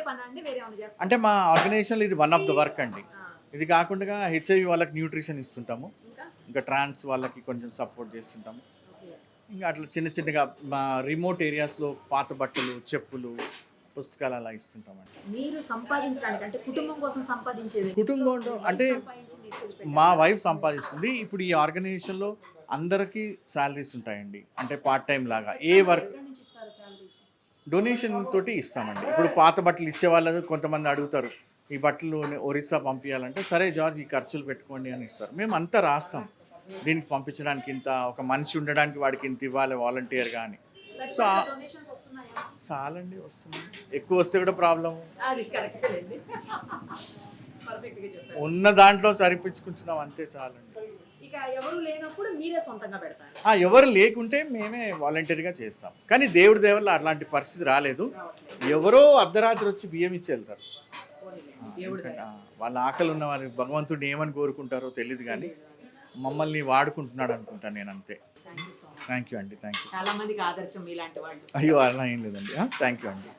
పనా అండి? వేరే ఏమైనా చేస్తారా? అంటే మా ఆర్గనైజేషన్లో ఇది వన్ ఆఫ్ ద వర్క్ అండి. ఆ! ఇది కాకుండా హెచ్ఐవి వాళ్ళకి న్యూట్రిషన్ ఇస్తుంటాము. ఇంకా? ఇంకా ట్రాన్స్ వాళ్ళకి కొంచెం సపోర్ట్ చేస్తుంటాము. ఓకే. ఇంకా అట్లా చిన్న చిన్నగా మా రిమోట్ ఏరియాస్లో పాత బట్టలు, చెప్పులు, పుస్తకాలు అలా ఇస్తుంటామండి. మీరు సంపాదించడానికి అంటే కుటుంబం కోసం సంపాదించేది కుటుంబంలో అంటే మా వైఫ్ సంపాదిస్తుంది. ఇప్పుడు ఈ ఆర్గనైజేషన్లో అందరికీ శాలరీస్ ఉంటాయండి. అంటే పార్ట్ టైం లాగా ఏ వర్క్ ఎక్కడి నుంచి ఇస్తారు సాలరీస్? డొనేషన్ తోటి ఇస్తామండి. ఇప్పుడు పాత బట్టలు ఇచ్చే వాళ్ళు కొంతమంది అడుగుతారు, ఈ బట్టలు ఒరిస్సా పంపించాలంటే, సరే జార్జ్ ఈ ఖర్చులు పెట్టుకోండి అని ఇస్తారు. మేము అంతా రాస్తాం, దీనికి పంపించడానికి ఇంత, ఒక మనిషి ఉండడానికి వాడికి ఇంత ఇవ్వాలి వాలంటీర్గా అని. సో డొనేషన్స్ వస్తున్నాయా? చాలండి, వస్తుంది. ఎక్కువ వస్తే కూడా ప్రాబ్లము. అది కరెక్టేనండి. పర్ఫెక్ట్‌గా చెప్పారు. ఉన్న దాంట్లో సరిపించుకుంటున్నాం అంతే, చాలండి. ఇక ఎవరు లేనప్పుడు మీరే సొంతంగా పెడతారు. ఎవరు లేకుంటే మేమే వాలంటీర్గా చేస్తాం. కానీ దేవుడి దయ వల్ల అట్లాంటి పరిస్థితి రాలేదు. ఎవరో అర్ధరాత్రి వచ్చి బియ్యం ఇచ్చి వెళ్తారు. దేవుడి దయ. వాళ్ళ ఆకలి ఉన్న వారు భగవంతుడిని ఏమని కోరుకుంటారో తెలియదు, కానీ మమ్మల్ని వాడుకుంటున్నాడు అనుకుంటాను నేను, అంతే. Thank you so much. Thank you అండి, థ్యాంక్ యూ. చాలా మందికి ఆదర్శం మీలాంటి వాళ్ళు. అయ్యో అలా ఏం లేదండి, థ్యాంక్ యూ అండి.